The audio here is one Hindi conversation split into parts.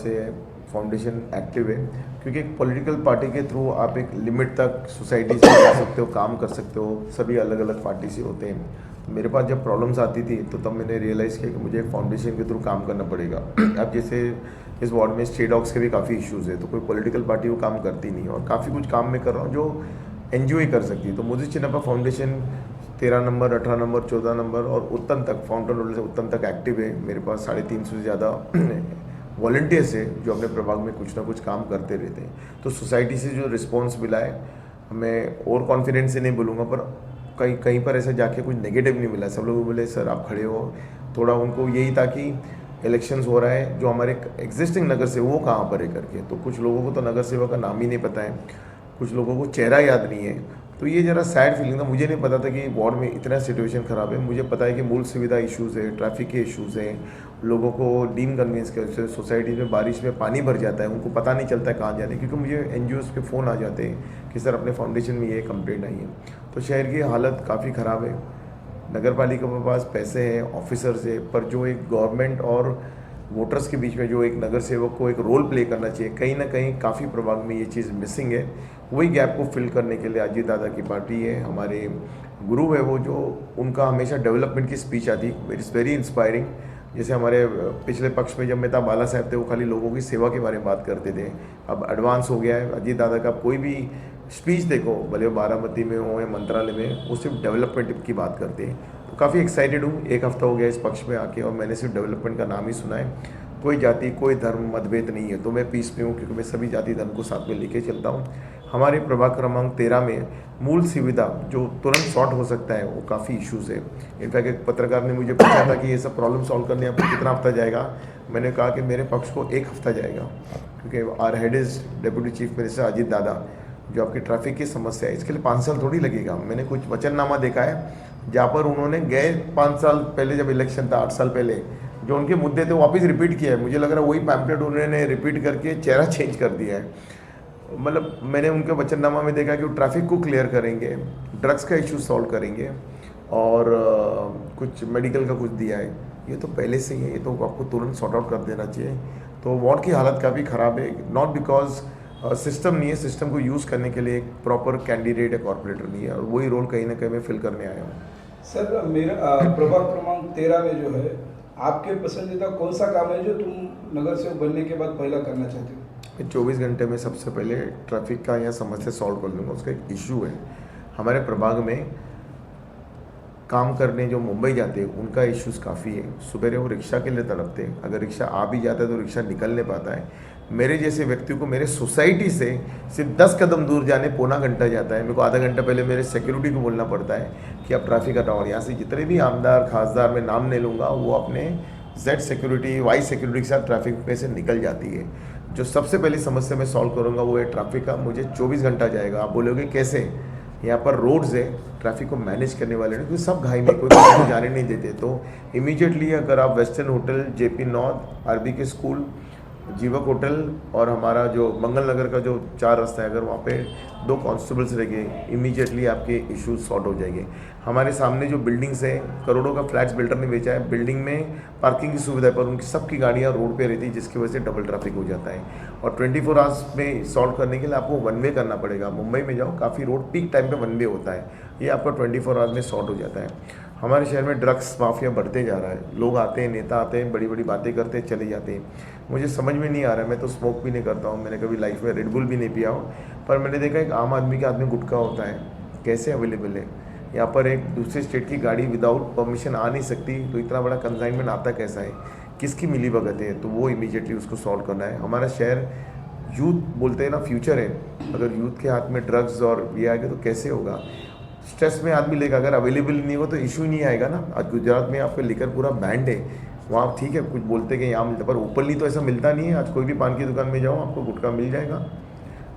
से फाउंडेशन एक्टिव है, क्योंकि एक पॉलिटिकल पार्टी के थ्रू आप एक लिमिट तक सोसाइटी से जा सकते हो, काम कर सकते हो, सभी अलग अलग पार्टी से होते हैं। तो मेरे पास जब प्रॉब्लम्स आती थी तो तब मैंने रियलाइज़ किया कि मुझे एक फाउंडेशन के थ्रू काम करना पड़ेगा। अब जैसे इस वार्ड में स्ट्रे डॉग्स के भी काफ़ी इश्यूज़ है, तो कोई पॉलिटिकल पार्टी वो काम करती नहीं, और काफ़ी कुछ काम मैं कर रहा हूँ जो एनजीओ ही कर सकती है। तो Modi Chinnappa foundation 13 number, 18 number, 14 number और उत्तम तक, फाउंटेन रोड से उत्तम तक एक्टिव है। मेरे पास 350 से ज़्यादा वॉल्टियर्स है जो अपने प्रभाग में कुछ ना कुछ काम करते रहते हैं। तो सोसाइटी से जो रिस्पॉन्स मिला है, मैं और कॉन्फिडेंस से नहीं बोलूँगा, पर कहीं कहीं पर ऐसा जाके कुछ नेगेटिव नहीं मिला। सब लोग बोले सर आप खड़े हो, थोड़ा उनको यही था कि इलेक्शंस हो रहा है, जो हमारे एग्जिस्टिंग नगर से वो कहाँ पर है करके। तो कुछ लोगों को तो नगर सेवक का नाम ही नहीं पता है, कुछ लोगों को चेहरा याद नहीं है। तो ये ज़रा सैड फीलिंग था, मुझे नहीं पता था कि वार्ड में इतना सिचुएशन ख़राब है। मुझे पता है कि मूल सुविधा इश्यूज़ है, ट्रैफिक के इश्यूज़ हैं, लोगों को डीम कन्वींस के, सोसाइटी में बारिश में पानी भर जाता है, उनको पता नहीं चलता है कहाँ जाने, क्योंकि मुझे एनजीओज़ पे फ़ोन आ जाते हैं कि सर अपने फाउंडेशन में ये कंप्लेंट आई है। तो शहर की हालत काफ़ी ख़राब है। नगर पालिका के पास पैसे हैं, ऑफिसर्स है, पर जो एक गवर्नमेंट और वोटर्स के बीच में जो एक नगर सेवक को एक रोल प्ले करना चाहिए, कहीं ना कहीं काफ़ी प्रभाग में ये चीज़ मिसिंग है। वही गैप को फिल करने के लिए अजीत दादा की पार्टी है, हमारे गुरु है वो, जो उनका हमेशा डेवलपमेंट की स्पीच आती, इट्स वेरी इंस्पायरिंग। जैसे हमारे पिछले पक्ष में जब मेहता बाला साहब थे, वो खाली लोगों की सेवा के बारे में बात करते थे। अब एडवांस हो गया है अजीत दादा का, कोई भी स्पीच देखो, भले वो बारामती में हो या मंत्रालय में, वो सिर्फ डेवलपमेंट की बात करते हैं। तो काफ़ी एक्साइटेड हूँ, एक हफ्ता हो गया इस पक्ष में आके, और मैंने सिर्फ डेवलपमेंट का नाम ही सुना है। कोई जाति, कोई धर्म मतभेद नहीं है, तो मैं पीस में हूँ, क्योंकि मैं सभी जाति धर्म को साथ में लेके चलता हूँ। हमारे प्रभाग क्रमांक 13 में मूल सुविधा जो तुरंत सॉर्ट हो सकता है, वो काफ़ी इश्यूज़ है। इनफैक्ट एक पत्रकार ने मुझे पूछा था कि ये सब प्रॉब्लम सॉल्व करने आपको कितना हफ्ता जाएगा। मैंने कहा कि मेरे पक्ष को 1 हफ्ता जाएगा, क्योंकि our head is deputy chief minister Ajit Dada. जो आपकी ट्रैफिक की समस्या है, इसके लिए 5 साल थोड़ी लगेगा। मैंने कुछ वचननामा देखा है जहाँ पर उन्होंने गए 5 साल पहले, जब इलेक्शन था 8 साल पहले, जो उनके मुद्दे थे वापस रिपीट किया है। मुझे लग रहा है वही पैम्पलेट उन्होंने रिपीट करके चेहरा चेंज कर दिया है। मतलब मैंने उनके वचननामा में देखा कि वो ट्रैफिक को क्लियर करेंगे, ड्रग्स का इशू सॉल्व करेंगे, और कुछ मेडिकल का कुछ दिया है। ये तो पहले से ही है, ये तो आपको तुरंत सॉर्ट आउट कर देना चाहिए। तो वार्ड की हालत काफ़ी ख़राब है, नॉट बिकॉज सिस्टम नहीं है, सिस्टम को यूज़ करने के लिए एक प्रॉपर कैंडिडेट या कॉर्पोरेटर नहीं है, और वही रोल कहीं ना कहीं मैं फिल करने आया हूँ। सर मेरा प्रभाग क्रमांक 13 में जो है, आपके पसंदीदा कौन सा काम है जो तुम नगर सेवक बनने के बाद पहला करना चाहते हो? मैं 24 घंटे में सबसे पहले ट्रैफिक का या समस्या सॉल्व कर लूँगा। उसका एक इशू है हमारे प्रभाग में, काम करने जो मुंबई जाते हैं उनका इश्यूज़ काफ़ी है। सुबह वो रिक्शा के लिए तड़पते हैं, अगर रिक्शा आ भी जाता है तो रिक्शा निकल नहीं पाता है। मेरे जैसे व्यक्ति को मेरे सोसाइटी से सिर्फ 10 कदम दूर जाने पौना घंटा जाता है। मेरे को आधा घंटा पहले मेरे सिक्योरिटी को बोलना पड़ता है कि आप ट्रैफिक हटाओ। और यहाँ से जितने भी आमदार खासदार, मैं नाम नहीं लूँगा, वो अपने जेड सिक्योरिटी, वाई सिक्योरिटी के साथ ट्रैफिक में से निकल जाती है। जो सबसे पहली समस्या मैं सॉल्व करूँगा वो है ट्रैफिक का। मुझे 24 घंटा जाएगा। आप बोलोगे कैसे? यहाँ पर रोड्स है, ट्रैफिक को मैनेज करने वाले नहीं, क्योंकि सब घाई में, कोई किसी को जाने नहीं देते। तो इमीडिएटली अगर आप western hotel, JP north, RB के स्कूल, जीवक होटल और हमारा जो मंगल नगर का जो 4 रास्ता है, अगर वहाँ पे 2 कांस्टेबल्स रह गए, इमीडिएटली आपके इश्यूज सॉर्ट हो जाएंगे। हमारे सामने जो बिल्डिंग्स है, करोड़ों का फ्लैट्स बिल्डर ने बेचा है, बिल्डिंग में पार्किंग की सुविधा है, पर उनकी सबकी गाड़ियाँ रोड पे रहती है, जिसकी वजह से डबल ट्रैफिक हो जाता है। और 24 आवर्स में सॉल्व करने के लिए आपको वन वे करना पड़ेगा। मुंबई में जाओ, काफ़ी रोड पीक टाइम पे वन वे होता है, ये आपका 24 आवर्स में सॉर्ट हो जाता है। हमारे शहर में ड्रग्स माफिया बढ़ते जा रहा है। लोग आते हैं, नेता आते हैं, बड़ी बड़ी बातें करते हैं, चले जाते हैं। मुझे समझ में नहीं आ रहा है। मैं तो स्मोक भी नहीं करता हूँ, मैंने कभी लाइफ में रेड बुल भी नहीं पिया हूँ, पर मैंने देखा एक आम आदमी के हाथ में गुटखा होता है, कैसे अवेलेबल है। यहाँ पर एक दूसरे स्टेट की गाड़ी विदाउट परमिशन आ नहीं सकती, तो इतना बड़ा कंसाइनमेंट आता कैसा है, किसकी मिली भगत है? तो वो इमीडिएटली उसको सॉल्व करना है। हमारा शहर, यूथ बोलते हैं ना फ्यूचर है, अगर यूथ के हाथ में ड्रग्स और ये आ गया तो कैसे होगा? स्ट्रेस में आदमी लेगा, अगर अवेलेबल नहीं हो तो इशू नहीं आएगा ना। आज गुजरात में आपका लिकर पूरा बैंड है, वहाँ ठीक है कुछ बोलते कि यहाँ मिलता, पर ओपनली तो ऐसा मिलता नहीं है। आज कोई भी पान की दुकान में जाओ, आपको गुटखा मिल जाएगा।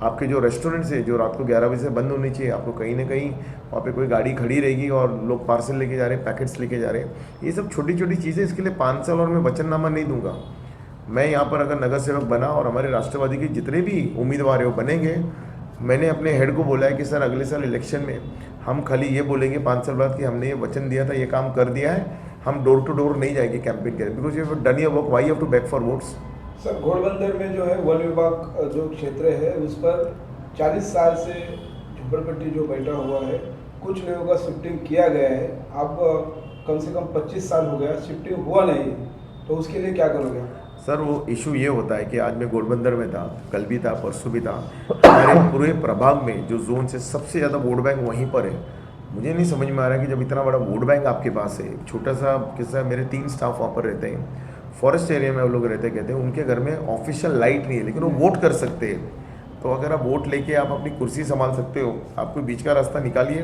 आपके जो रेस्टोरेंट्स है, जो रात को 11 बजे से बंद होनी चाहिए, आपको कहीं ना कहीं वहाँ पे कोई गाड़ी खड़ी रहेगी और लोग पार्सल लेके जा रहे हैं, पैकेट्स लेके जा रहे हैं। ये सब छोटी छोटी चीज़ें, इसके लिए 5 साल और मैं वचननामा नहीं दूंगा। मैं यहाँ पर अगर नगर सेवक बना और हमारे राष्ट्रवादी के जितने भी उम्मीदवार है वो बनेंगे, मैंने अपने हेड को बोला है कि सर अगले साल इलेक्शन में हम खाली ये बोलेंगे 5 साल बाद कि हमने ये वचन दिया था, ये काम कर दिया है। हम डोर टू डोर नहीं जाएंगे कैंपेन के लिए, because you have done your work, why you have to back for votes. Sir Ghodbunder में जो है वन विभाग जो क्षेत्र है उस पर 40 साल से झुपड़पट्टी जो बैठा हुआ है, कुछ लोगों का शिफ्टिंग किया गया है। अब कम से कम 25 साल हो गया, शिफ्टिंग हुआ नहीं है, तो उसके लिए क्या करोगे? सर वो इशू ये होता है कि आज मैं घोड़बंदर में था, कल भी था, परसों भी था। हमारे पूरे प्रभाग में जो जोन से सबसे ज़्यादा वोट बैंक वहीं पर है। मुझे नहीं समझ में आ रहा कि जब इतना बड़ा वोट बैंक आपके पास है, छोटा सा किस्सा, मेरे 3 स्टाफ वहाँ पर रहते हैं, फॉरेस्ट एरिया में वो लोग रहते, कहते हैं उनके घर में ऑफिशियल लाइट नहीं है लेकिन वो वोट कर सकते हैं। तो अगर आप वोट लेके आप अपनी कुर्सी संभाल सकते हो, आपको बीच का रास्ता निकालिए।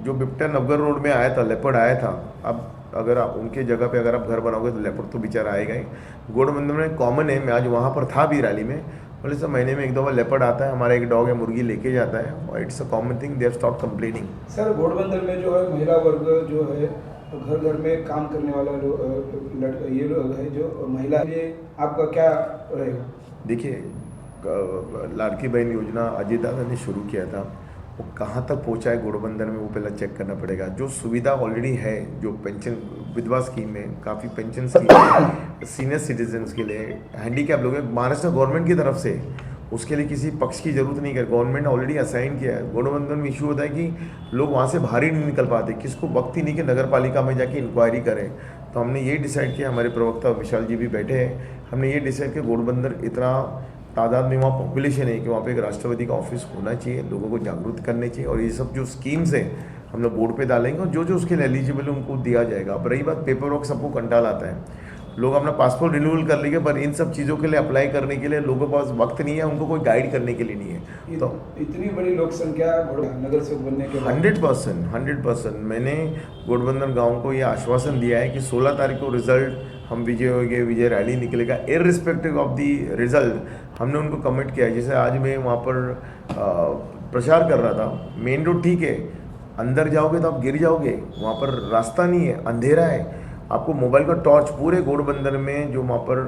जो बिप्टन नवगढ़ रोड में आया था, लेपर्ड आया था, अब अगर आप उनके जगह पे अगर आप घर बनाओगे तो लेपर्ड तो बेचारा आएगा ही। घोड़बंदर में कॉमन है, मैं आज वहाँ पर था भी रैली में, बोले सर महीने में 1-2 बार लेपर्ड आता है, हमारा एक डॉग है मुर्गी लेके जाता है, और it's a common thing, they have stop complaining. Sir Ghodbunder में जो है महिला वर्ग जो है घर घर में काम करने वाला ये लोग है जो महिला, ये आपका क्या रहेगा? देखिए, लाड़की बहन योजना अजय दादा ने शुरू किया था, वो कहाँ तक पहुँचा है घोड़बंदर में वो पहले चेक करना पड़ेगा। जो सुविधा ऑलरेडी है, जो पेंशन विधवा स्कीम में काफ़ी पेंशन स्कीम है सीनियर सिटीजन्स के लिए, हैंडीकैप लोग हैं, महाराष्ट्र गवर्नमेंट की तरफ से, उसके लिए किसी पक्ष की ज़रूरत नहीं है, गवर्नमेंट ऑलरेडी असाइन किया है। घोड़बंदर में इशू होता है कि लोग वहाँ से बाहर ही नहीं निकल पाते, किसको वक्त ही नहीं कि नगर पालिका में जाके इंक्वायरी करें। तो हमने ये डिसाइड किया, हमारे प्रवक्ता विशाल जी भी बैठे हैं, हमने ये डिसाइड किया घोड़बंदर इतना तादाद में वहाँ पॉपुलेशन है कि वहाँ पे एक राष्ट्रपति का ऑफिस होना चाहिए, लोगों को जागरूक करने चाहिए, और ये सब जो स्कीम्स हैं हम लोग बोर्ड पे डालेंगे और जो जो उसके लिए एलिजिबल है उनको दिया जाएगा। अब रही बात पेपर वर्क, सबको कंटाल आता है, लोग अपना पासपोर्ट रिन्यूअल कर लेंगे, पर इन सब चीज़ों के लिए अप्लाई करने के लिए लोगों के पास वक्त नहीं है, उनको कोई गाइड करने के लिए नहीं है। तो इतनी बड़ी लोक संख्या नगर सेवक बनने के बाद 100% मैंने घोड़बंदर गांव को ये आश्वासन दिया है कि 16 तारीख को रिजल्ट हम विजय होंगे, विजय रैली निकलेगा, इररिस्पेक्टिव ऑफ दी रिजल्ट। हमने उनको कमिट किया है। जैसे आज मैं वहाँ पर प्रचार कर रहा था, मेन रोड ठीक है, अंदर जाओगे तो आप गिर जाओगे, वहाँ पर रास्ता नहीं है, अंधेरा है, आपको मोबाइल का टॉर्च पूरे घोड़बंदर में जो वहाँ पर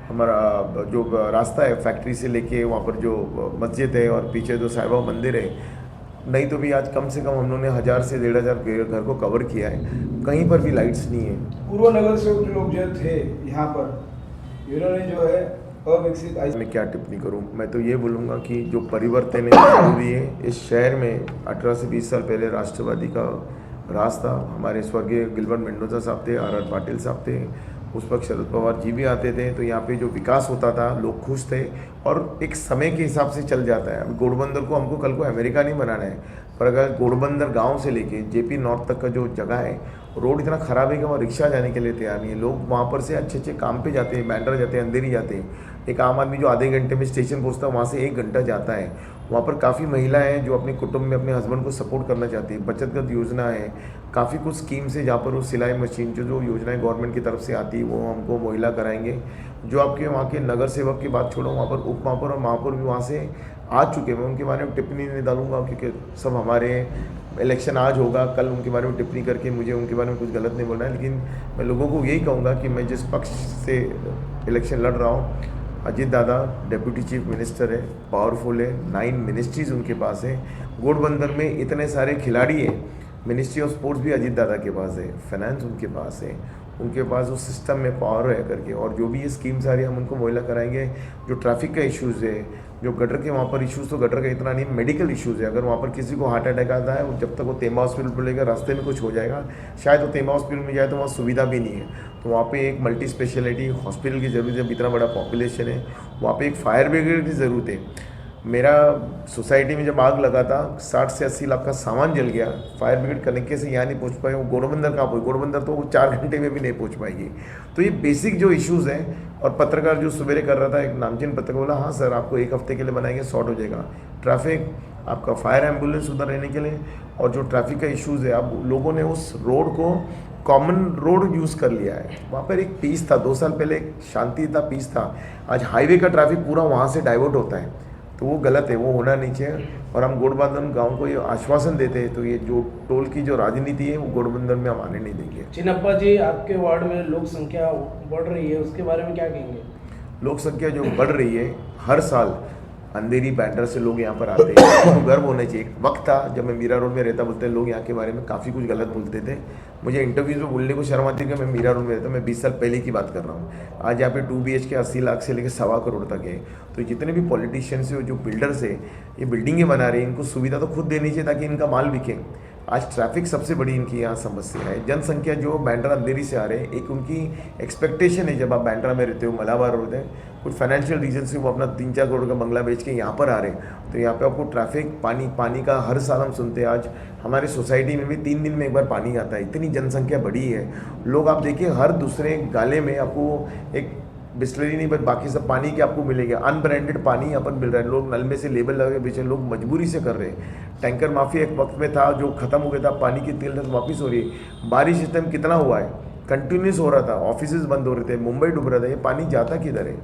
हमारा जो रास्ता है फैक्ट्री से लेके वहाँ पर जो मस्जिद है और पीछे जो साईं बाबा मंदिर है, नहीं तो भी आज कम से कम हम लोगों ने 1000 से 1500 घर को कवर किया है, कहीं पर भी लाइट्स नहीं है। पूर्व नगर सेवक लोग जो थे यहाँ पर, इन्होंने जो है अविकसित, मैं क्या टिप्पणी करूं, मैं तो ये बोलूँगा कि जो परिवर्तन है जरूरी है। इस शहर में 18 से 20 साल पहले राष्ट्रवादी का राज था, हमारे स्वर्गीय गिलबर्ट मेंडोजा साहब थे, आर पाटिल साहब थे, उस वक्त शरद पवार जी भी आते थे, तो यहाँ पे जो विकास होता था लोग खुश थे, और एक समय के हिसाब से चल जाता है। अब घोड़बंदर को हमको कल को अमेरिका नहीं बनाना है, पर अगर घोड़बंदर गांव से लेके जेपी नॉर्थ तक का जो जगह है, रोड इतना ख़राब है कि वहाँ रिक्शा जाने के लिए तैयार नहीं है, लोग वहाँ पर से अच्छे अच्छे काम पे जाते हैं, बैंड्रा जाते हैं, अंधेरी जाते हैं। एक आम आदमी जो आधे घंटे में स्टेशन पहुँचता है, वहाँ से 1 घंटा जाता है। वहाँ पर काफ़ी महिलाएं हैं जो अपने कुटुंब में अपने हस्बैंड को सपोर्ट करना चाहती है, बचतगत योजना है, काफ़ी कुछ स्कीम्स है जहाँ पर वो सिलाई मशीन जो योजनाएं गवर्नमेंट की तरफ से आती है वो हमको मुहैया कराएंगे। जो आपके वहाँ के नगर सेवक की बात छोड़ो, वहाँ पर उप महापौर और महापौर भी वहाँ से आ चुके, मैं उनके बारे में टिप्पणी नहीं डालूंगा क्योंकि सब हमारे इलेक्शन आज होगा, कल उनके बारे में टिप्पणी करके मुझे उनके बारे में कुछ गलत नहीं बोलना है। लेकिन मैं लोगों को यही कहूँगा कि मैं जिस पक्ष से इलेक्शन लड़ रहा हूँ, अजीत दादा डेप्यूटी चीफ मिनिस्टर है, पावरफुल है, 9 मिनिस्ट्रीज़ उनके पास है। घोड़बंदर में इतने सारे खिलाड़ी हैं, मिनिस्ट्री ऑफ स्पोर्ट्स भी अजीत दादा के पास है, फाइनेंस उनके पास है, उनके पास उस सिस्टम में पावर है करके, और जो भी ये स्कीम्स आ रही है हम उनको मुहैया कराएंगे। जो ट्रैफिक का इश्यूज़ है, जो गटर के वहाँ पर इश्यूज़, तो गटर का इतना नहीं, मेडिकल इश्यूज़ है। अगर वहाँ पर किसी को हार्ट अटैक आता है, जब तक वो तेमा हॉस्पिटल पर लेकर रास्ते में कुछ हो जाएगा, शायद वो तेमा हॉस्पिटल में जाए तो वहाँ सुविधा भी नहीं है, तो वहाँ पे एक मल्टी स्पेशलिटी हॉस्पिटल की ज़रूरत है। जब इतना बड़ा पॉपुलेशन है, वहाँ पे एक फायर ब्रिगेड की ज़रूरत है। मेरा सोसाइटी में जब आग लगा था, 60 से 80 लाख का सामान जल गया, फायर ब्रिगेड कनेक्ट से यहाँ नहीं पहुँच पाए, वो घोड़बंदर कहाँ पहुँचे, घोड़बंदर तो वो 4 घंटे में भी नहीं पहुँच पाएगी। तो ये बेसिक जो इश्यूज़ हैं, और पत्रकार जो सवेरे कर रहा था, एक नामचीन पत्रकार बोला, हाँ सर आपको 1 हफ्ते के लिए बनाएंगे, सॉर्ट हो जाएगा ट्रैफिक, आपका फायर एम्बुलेंस उधर रहने के लिए, और जो ट्रैफिक का इश्यूज़ है, अब लोगों ने उस रोड को कॉमन रोड यूज़ कर लिया है। वहाँ पर एक पीस था, 2 साल पहले एक शांति था, पीस था, आज हाईवे का ट्रैफिक पूरा वहाँ से डाइवर्ट होता है, तो वो गलत है, वो होना नहीं चाहिए। और हम घोड़बंदर गांव को ये आश्वासन देते हैं, तो ये जो टोल की जो राजनीति है वो घोड़बंदर में हम आने नहीं देंगे। चिन्नप्पा जी, आपके वार्ड में लोक संख्या बढ़ रही है, उसके बारे में क्या कहेंगे? लोक संख्या जो बढ़ रही है, हर साल अंधेरी बैंड्रा से लोग यहाँ पर आते हैं, तो गर्व होना चाहिए। एक वक्त था जब मैं मीरा रोड में रहता, बोलते हैं लोग यहाँ के बारे में काफ़ी कुछ गलत बोलते थे, मुझे इंटरव्यूज़ में बोलने को शर्म आती कि मैं मीरा रोड में रहता, मैं 20 साल पहले की बात कर रहा हूँ। आज यहाँ पे 2 BHK 80 लाख से लेकर 1.25 करोड़ तक है। तो जितने भी पॉलिटिशियंस है, जो बिल्डर्स है, ये बिल्डिंगें बना रहे हैं, इनको सुविधा तो खुद देनी चाहिए ताकि इनका माल बिके। आज ट्रैफिक सबसे बड़ी इनकी यहाँ समस्या है। जनसंख्या जो बैंड्रा अंधेरी से आ रहे हैं, एक उनकी एक्सपेक्टेशन है, जब आप बैंड्रा में रहते हो, मलाबार रोड है, कुछ फाइनेंशियल रीजन से वो अपना 3-4 करोड़ का बंगला बेच के यहाँ पर आ रहे हैं। तो यहाँ पे आपको ट्रैफिक, पानी का हर साल हम सुनते हैं। आज हमारे सोसाइटी में भी 3 दिन में एक बार पानी आता है, इतनी जनसंख्या बढ़ी है। लोग आप देखिए हर दूसरे गाले में आपको एक बिस्लरी नहीं बट बाकी सब पानी के आपको मिलेगा, अनब्रांडेड पानी यहाँ पर मिल रहा है। लोग नल में से लेबल लगा के बेचे, लोग मजबूरी से कर रहे हैं। टैंकर माफिया एक वक्त में था जो खत्म हो गया था, पानी की तेल वापस हो रही है। बारिश इस टाइम कितना हुआ है, कंटिन्यूस हो रहा था, ऑफिसेज बंद हो रहे थे, मुंबई डूब रहा था, ये पानी जाता किधर है?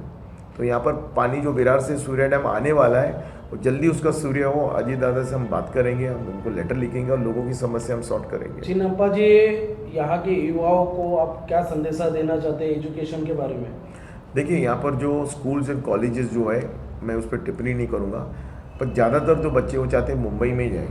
तो यहाँ पर पानी जो विरार से सूर्य डैम आने वाला है, और जल्दी उसका सूर्य हो, अजीत दादा से हम बात करेंगे, हम उनको लेटर लिखेंगे और लोगों की समस्या हम सॉर्ट करेंगे। चिन्नप्पा जी, यहाँ के युवाओं को आप क्या संदेशा देना चाहते हैं एजुकेशन के बारे में? देखिए यहाँ पर जो स्कूल्स एंड कॉलेजेस जो है, मैं उस पर टिप्पणी नहीं करूँगा, पर ज़्यादातर जो बच्चे वो चाहते हैं मुंबई में जाए।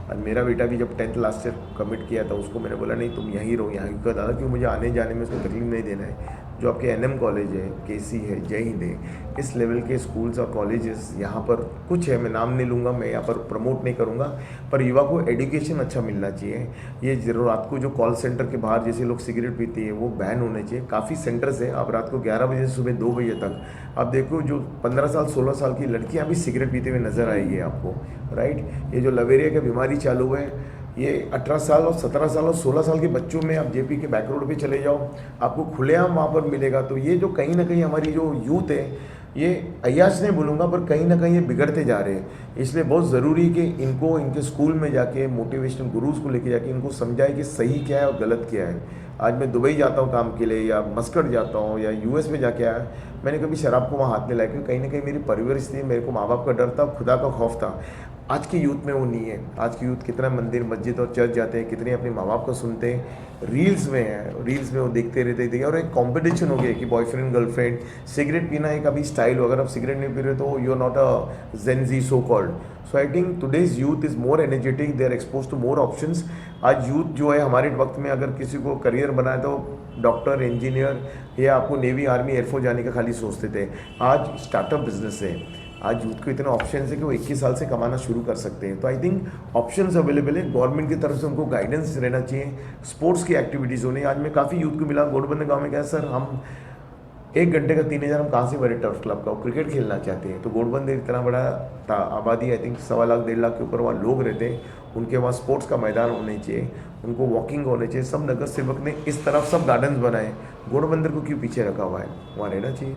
और मेरा बेटा भी जब 10th लास्ट ईयर कमिट किया था, उसको मैंने बोला नहीं तुम यहीं रहो, यहाँ क्योंकि दादा क्यों मुझे आने जाने में उसको तकलीफ नहीं देना है। जो आपके NM कॉलेज है, KC है, जय हिंद है, इस लेवल के स्कूल्स और कॉलेजेस यहाँ पर कुछ है, मैं नाम नहीं लूँगा, मैं यहाँ पर प्रमोट नहीं करूँगा, पर युवा को एजुकेशन अच्छा मिलना चाहिए। ये जरूर रात को जो कॉल सेंटर के बाहर जैसे लोग सिगरेट पीते हैं वो बैन होने चाहिए। काफ़ी सेंटर्स है, आप रात को 11 बजे से सुबह 2 बजे तक आप देखो, जो 15 साल 16 साल की लड़कियाँ भी सिगरेट पीते हुए नजर आएगी आपको, राइट। ये जो लवेरिया की बीमारी चालू है, ये 18 साल और 17 साल और 16 साल के बच्चों में आप JP के बैक रोड पे चले जाओ, आपको खुलेआम वहाँ पर मिलेगा। तो ये जो कहीं ना कहीं हमारी जो यूथ है, ये अय्याश नहीं बोलूँगा, पर कहीं ना कहीं ये बिगड़ते जा रहे हैं। इसलिए बहुत ज़रूरी कि इनको इनके स्कूल में जाके मोटिवेशनल गुरुज को लेके जाके इनको समझाए कि सही क्या है और गलत क्या है। आज मैं दुबई जाता हूँ काम के लिए, या मस्कट जाता हूँ, या US में जाके आया, मैंने कभी शराब को वहाँ हाथ नहीं लाया, क्योंकि कहीं ना कहीं मेरी परवरिश थी, मेरे को माँ बाप का डर था, खुदा का खौफ था। आज की यूथ में वो नहीं है। आज की यूथ कितना मंदिर मस्जिद और चर्च जाते हैं, कितने अपने माँ बाप को सुनते हैं, रील्स में है, रील्स में वो देखते रहते हैं। और एक कंपटीशन हो गया कि बॉयफ्रेंड गर्लफ्रेंड, सिगरेट पीना एक अभी स्टाइल हो, अगर आप सिगरेट नहीं पी रहे तो you are not a gen Z so called. So I think today's youth is more energetic, they are expose to more options. आज यूथ जो है हमारे वक्त में अगर किसी को करियर बनाए तो डॉक्टर, इंजीनियर या आपको नेवी, आर्मी, एयरफोर्स जाने का खाली सोचते थे। आज स्टार्टअप बिजनेस है, आज यूथ को इतने ऑप्शंस है कि वो 21 साल से कमाना शुरू कर सकते हैं। तो आई थिंक ऑप्शंस अवेलेबल है, गवर्नमेंट की तरफ से उनको गाइडेंस रहना चाहिए, स्पोर्ट्स की एक्टिविटीज़ होनी। आज मैं काफ़ी यूथ को मिला गोडबंदर गांव में, कहा सर हम 1 घंटे का 3000 हम कहाँ से भरे टर्फ क्लब का, क्रिकेट खेलना चाहते हैं। तो गोडबंदर इतना बड़ा आबादी, आई थिंक 1.25 लाख 1.5 लाख के ऊपर वहाँ लोग रहते हैं, उनके वहाँ स्पोर्ट्स का मैदान होने चाहिए, उनको वॉकिंग होने चाहिए। सब नगर सेवक ने इस तरफ सब गार्डन्स बनाए, गोडबंदर को क्यों पीछे रखा हुआ है, वहाँ रहना चाहिए।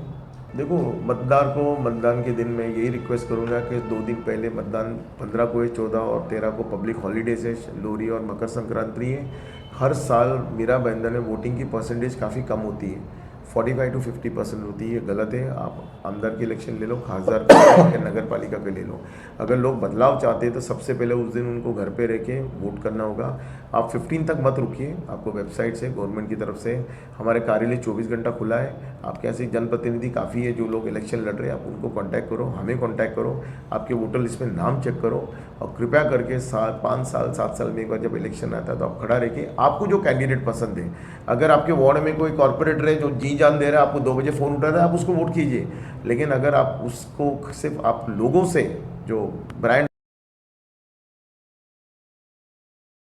देखो मतदार को मतदान के दिन मैं यही रिक्वेस्ट करूंगा कि 2 दिन पहले मतदान, 15 को है, 14 और 13 को पब्लिक हॉलीडेज है, लोहरी और मकर संक्रांति है। हर साल मेरा बैंदर में वोटिंग की परसेंटेज काफ़ी कम होती है, 45 to 50% होती है। गलत है। आप आमदार की इलेक्शन ले लो, खासदार के, नगर पालिका के ले लो। अगर लोग बदलाव चाहते हैं तो सबसे पहले उस दिन उनको घर पे रह के वोट करना होगा। आप 15 तक मत रुकिए, आपको वेबसाइट से गवर्नमेंट की तरफ से हमारे कार्यालय 24 घंटा खुला है। आपके ऐसे जनप्रतिनिधि काफ़ी है जो लोग इलेक्शन लड़ रहे हैं, आप उनको कॉन्टैक्ट करो, हमें कॉन्टैक्ट करो, आपके वोटर लिस्ट में नाम चेक करो, और कृपया करके 5 साल 7 साल में एक बार जब इलेक्शन आता है तो आप खड़ा रहिए। आपको जो कैंडिडेट पसंद है, अगर आपके वार्ड में कोई कॉर्पोरेटर है जो जी जान दे रहा है, आपको 2 बजे फ़ोन उठा रहा है, आप उसको वोट कीजिए। लेकिन अगर आप उसको सिर्फ आप लोगों से जो ब्रांड